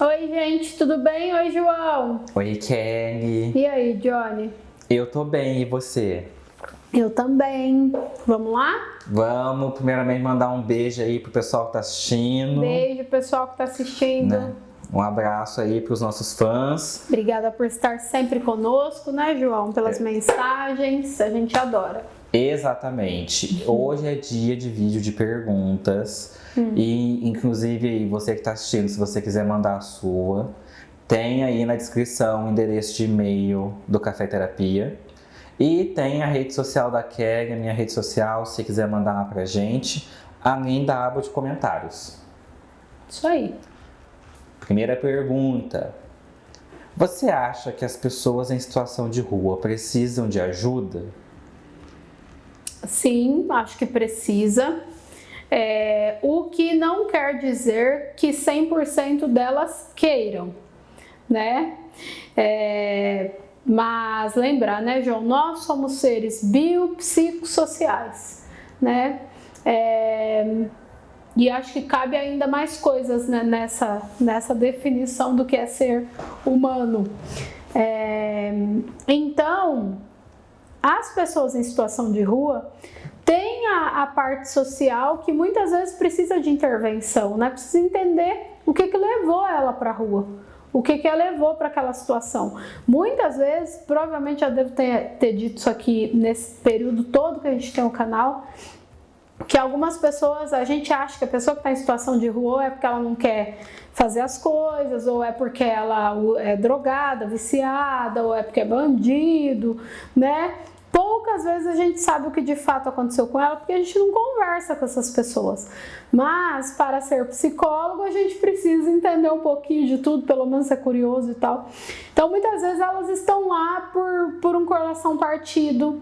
Oi, gente, tudo bem? Oi, João. Oi, Kelly. E aí, Johnny? Eu tô bem, e você? Eu também. Vamos lá? Vamos primeiramente mandar um beijo aí pro pessoal que tá assistindo, Beijo, pessoal que tá assistindo. né? Um abraço aí pros nossos fãs. Obrigada por estar sempre conosco, né, João? Pelas mensagens, a gente adora. Exatamente. Hoje é dia de vídeo de perguntas. E, inclusive, aí, você que tá assistindo, se você quiser mandar a sua, tem aí na descrição o endereço de e-mail do Café Terapia. E tem a rede social da Kelly, a minha rede social, se quiser mandar lá pra gente, além da aba de comentários. Isso aí. Primeira pergunta. Você acha que as pessoas em situação de rua precisam de ajuda? Sim, acho que precisa. O que não quer dizer que 100% delas queiram, né? Mas lembrar, né, João? Nós somos seres biopsicossociais, né? E acho que cabe ainda mais coisas, né, nessa definição do que é ser humano. Então, as pessoas em situação de rua têm a parte social que muitas vezes precisa de intervenção, né? Precisa entender o que levou ela para a rua, o que a levou para aquela situação. Muitas vezes, provavelmente já devo ter dito isso aqui nesse período todo que a gente tem o canal, que algumas pessoas, a gente acha que a pessoa que está em situação de rua é porque ela não quer fazer as coisas, ou é porque ela é drogada, viciada, ou é porque é bandido, né? Poucas vezes a gente sabe o que de fato aconteceu com ela, porque a gente não conversa com essas pessoas. Mas, para ser psicólogo, a gente precisa entender um pouquinho de tudo, pelo menos ser curioso e tal. Então, muitas vezes elas estão lá por um coração partido,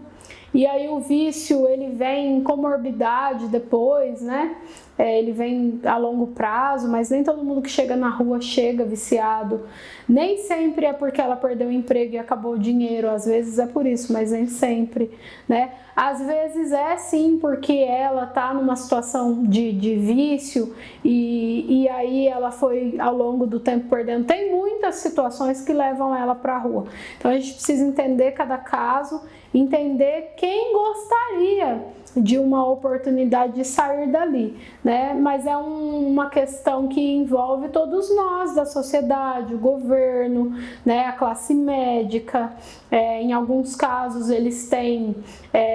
e aí o vício, ele vem em comorbidade depois, né? Ele vem a longo prazo, mas nem todo mundo que chega na rua chega viciado. Nem sempre é porque ela perdeu o emprego e acabou o dinheiro, às vezes é por isso, mas nem sempre, né? Às vezes é sim porque ela tá numa situação de vício e aí ela foi ao longo do tempo perdendo. Tem muitas situações que levam ela para a rua. Então a gente precisa entender cada caso, entender quem gostaria de uma oportunidade de sair dali, né? Mas é uma questão que envolve todos nós da sociedade, o governo, né? A classe médica. Em alguns casos eles têm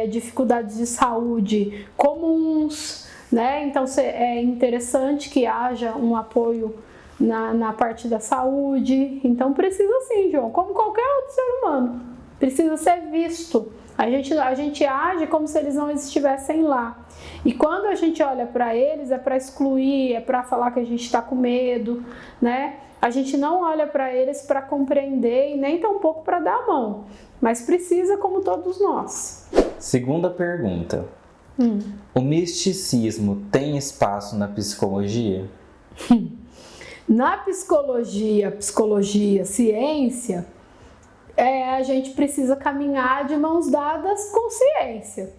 dificuldades de saúde comuns, né? Então é interessante que haja um apoio na parte da saúde. Então precisa sim, João, como qualquer outro ser humano, precisa ser visto. A gente age como se eles não estivessem lá. E quando a gente olha para eles, é para excluir, é para falar que a gente está com medo, né? A gente não olha para eles para compreender e nem tampouco para dar a mão. Mas precisa, como todos nós. Segunda pergunta. O misticismo tem espaço na psicologia? Na psicologia, ciência, a gente precisa caminhar de mãos dadas com ciência.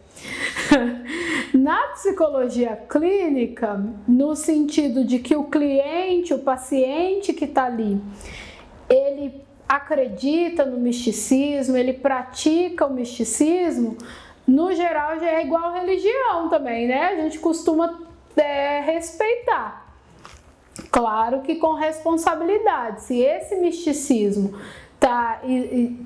Na psicologia clínica, no sentido de que o cliente, o paciente que está ali, ele acredita no misticismo, ele pratica o misticismo, no geral já é igual religião também, né? A gente costuma respeitar. Claro que com responsabilidade. Se esse misticismo tá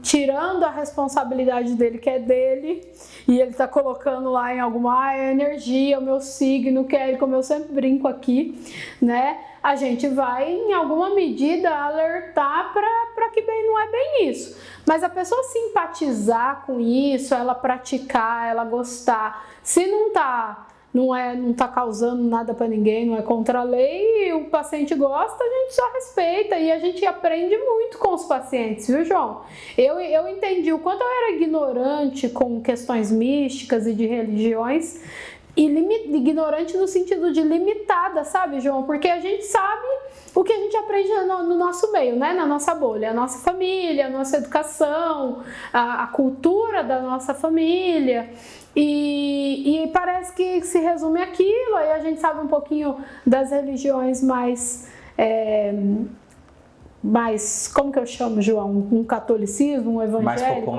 tirando a responsabilidade dele, que é dele, e ele tá colocando lá em alguma energia, o meu signo, que é como eu sempre brinco aqui, né? A gente vai, em alguma medida, alertar para que bem não é bem isso. Mas a pessoa simpatizar com isso, ela praticar, ela gostar, se não tá causando nada para ninguém, não é contra a lei, e o paciente gosta, a gente só respeita e a gente aprende muito com os pacientes, viu, João? Eu entendi o quanto eu era ignorante com questões místicas e de religiões, e ignorante no sentido de limitada, sabe, João? Porque a gente sabe o que a gente aprende no nosso meio, né? Na nossa bolha, a nossa família, a nossa educação, a cultura da nossa família. E parece que se resume aquilo, aí a gente sabe um pouquinho das religiões mais mais, como que eu chamo, João? Um catolicismo, um evangélico?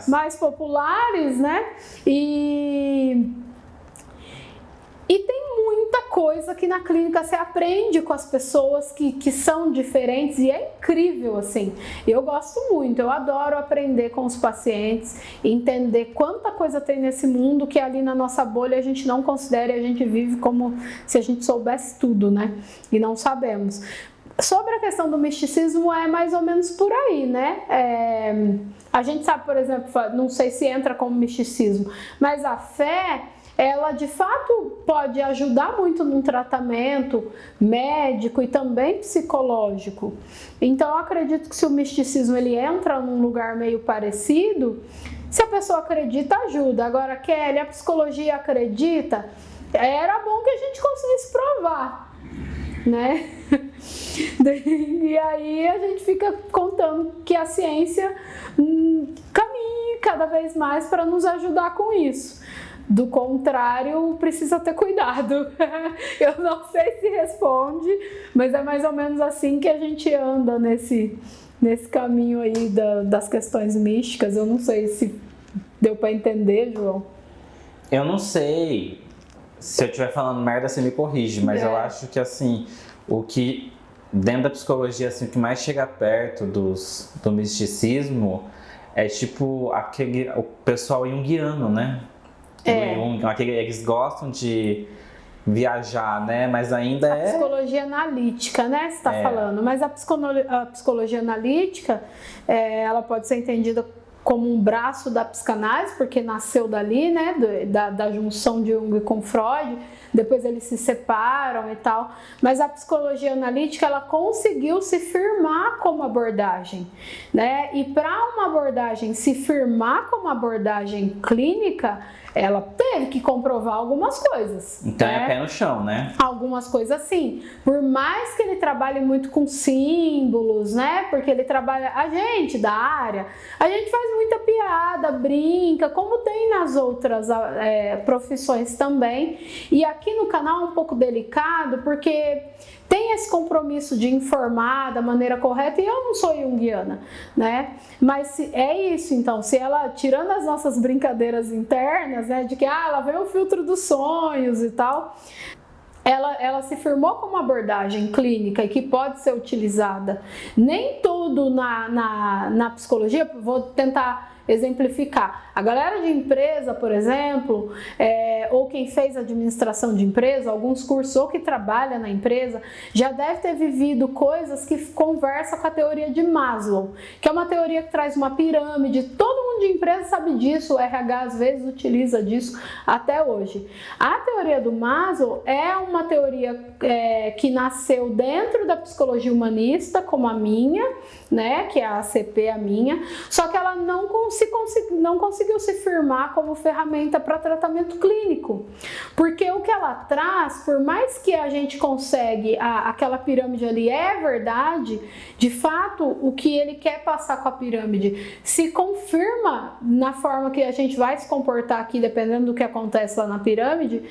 Mais populares, né? E tem muita coisa que na clínica você aprende com as pessoas que são diferentes e é incrível, assim. Eu gosto muito, eu adoro aprender com os pacientes, entender quanta coisa tem nesse mundo que ali na nossa bolha a gente não considera e a gente vive como se a gente soubesse tudo, né? E não sabemos. Sobre a questão do misticismo é mais ou menos por aí, né? A gente sabe, por exemplo, não sei se entra como misticismo, mas a fé, ela de fato pode ajudar muito num tratamento médico e também psicológico. Então eu acredito que se o misticismo ele entra num lugar meio parecido, se a pessoa acredita, ajuda. Agora, Kelly, a psicologia acredita? Era bom que a gente conseguisse provar, né? E aí a gente fica contando que a ciência caminhe cada vez mais para nos ajudar com isso. Do contrário, precisa ter cuidado. Eu não sei se responde, mas é mais ou menos assim que a gente anda nesse caminho aí das questões místicas. Eu não sei se deu para entender, João. Eu não sei. Se eu estiver falando merda, você me corrige, mas eu acho que assim, o que dentro da psicologia, assim, o que mais chega perto do misticismo é tipo o pessoal junguiano, né? Eles gostam de viajar, né? Mas ainda a psicologia analítica, né? Você está falando. Mas a psicologia analítica, ela pode ser entendida como um braço da psicanálise, porque nasceu dali, né? Da junção de Jung com Freud. Depois eles se separam e tal. Mas a psicologia analítica, ela conseguiu se firmar como abordagem, né? E para uma abordagem se firmar como abordagem clínica, ela teve que comprovar algumas coisas. Então é pé no chão, né? Algumas coisas sim. Por mais que ele trabalhe muito com símbolos, né? Porque ele trabalha, a gente da área, a gente faz muita piada, brinca, como tem nas outras profissões também. E aqui no canal é um pouco delicado, porque tem esse compromisso de informar da maneira correta, e eu não sou junguiana, né? Mas é isso, então, se ela, tirando as nossas brincadeiras internas, né, de que ela vem o filtro dos sonhos e tal, ela se firmou como abordagem clínica e que pode ser utilizada. Nem tudo na psicologia, vou tentar exemplificar. A galera de empresa, por exemplo, ou quem fez administração de empresa, alguns cursos, ou que trabalha na empresa, já deve ter vivido coisas que conversam com a teoria de Maslow, que é uma teoria que traz uma pirâmide. Todo mundo de empresa sabe disso, o RH às vezes utiliza disso até hoje. A teoria do Maslow é uma teoria que nasceu dentro da psicologia humanista, como a minha, né, que é a ACP, a minha, só que ela não conseguiu se firmar como ferramenta para tratamento clínico, porque o que ela traz, por mais que a gente consegue, aquela pirâmide ali é verdade, de fato o que ele quer passar com a pirâmide se confirma na forma que a gente vai se comportar aqui, dependendo do que acontece lá na pirâmide.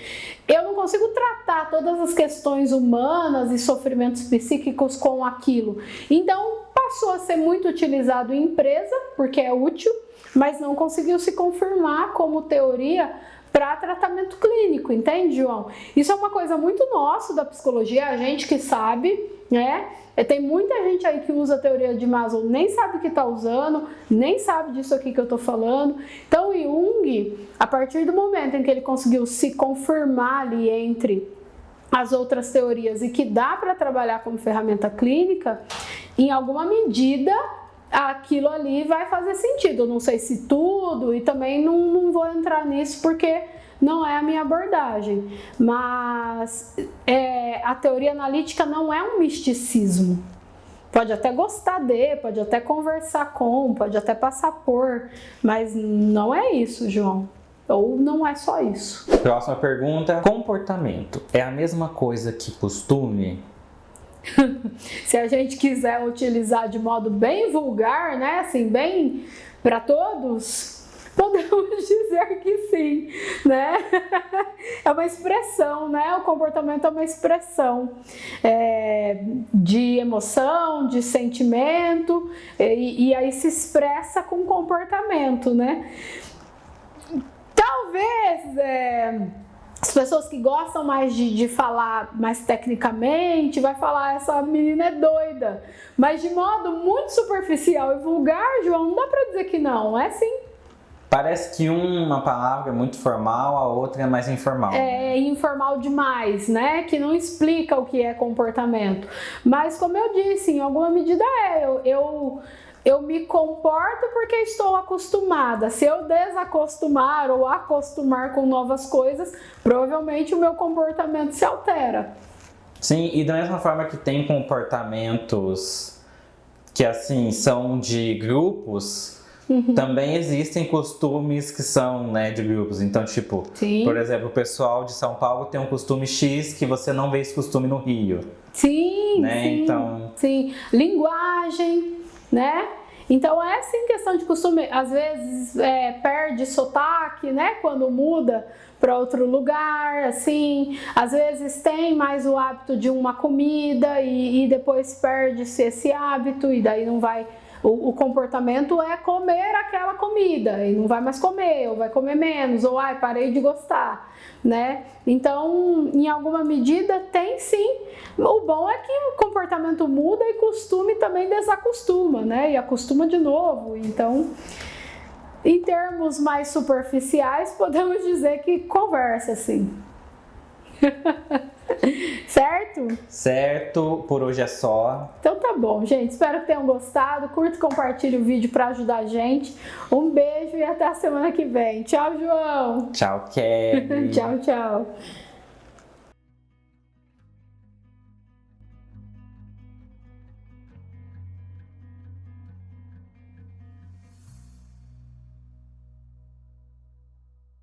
Eu não consigo tratar todas as questões humanas e sofrimentos psíquicos com aquilo, então passou a ser muito utilizado em empresa, porque é útil, mas não conseguiu se confirmar como teoria para tratamento clínico, entende, João? Isso é uma coisa muito nossa da psicologia, a gente que sabe, né? Tem muita gente aí que usa a teoria de Maslow, nem sabe o que está usando, nem sabe disso aqui que eu estou falando. Então, Jung, a partir do momento em que ele conseguiu se confirmar ali entre as outras teorias e que dá para trabalhar como ferramenta clínica, em alguma medida aquilo ali vai fazer sentido. Eu não sei se tudo, e também não vou entrar nisso porque não é a minha abordagem, mas a teoria analítica não é um misticismo. Pode até gostar pode até conversar pode até passar por, mas não é isso, João. Ou não é só isso. Próxima pergunta. Comportamento é a mesma coisa que costume? Se a gente quiser utilizar de modo bem vulgar, né, assim, bem para todos, Podemos dizer que sim, né? É uma expressão, né? O comportamento é uma expressão de emoção, de sentimento, e aí se expressa com comportamento, né? Talvez as pessoas que gostam mais de falar mais tecnicamente, vai falar, essa menina é doida. Mas de modo muito superficial e vulgar, João, não dá pra dizer que não, é sim. Parece que uma palavra é muito formal, a outra é mais informal. É informal demais, né? Que não explica o que é comportamento. Mas como eu disse, em alguma medida eu me comporto porque estou acostumada. Se eu desacostumar ou acostumar com novas coisas, provavelmente o meu comportamento se altera. Sim, e da mesma forma que tem comportamentos que assim são de grupos, também existem costumes que são, né, de grupos. Então, tipo, Sim. Por exemplo, o pessoal de São Paulo tem um costume X que você não vê esse costume no Rio. Sim, né? sim, Então... sim. Linguagem, né? Então é sim questão de costume. Às vezes perde sotaque, né? Quando muda para outro lugar, assim. Às vezes tem mais o hábito de uma comida e depois perde-se esse hábito e daí não vai... O comportamento é comer aquela comida e não vai mais comer, ou vai comer menos, ou parei de gostar, né? Então, em alguma medida, tem sim. O bom é que o comportamento muda e costume também desacostuma, né? E acostuma de novo. Então, em termos mais superficiais, podemos dizer que conversa, sim. Certo? Certo, por hoje é só. Então tá bom, gente. Espero que tenham gostado. Curta e compartilhe o vídeo para ajudar a gente. Um beijo e até a semana que vem. Tchau, João. Tchau, Kelly. Tchau, tchau.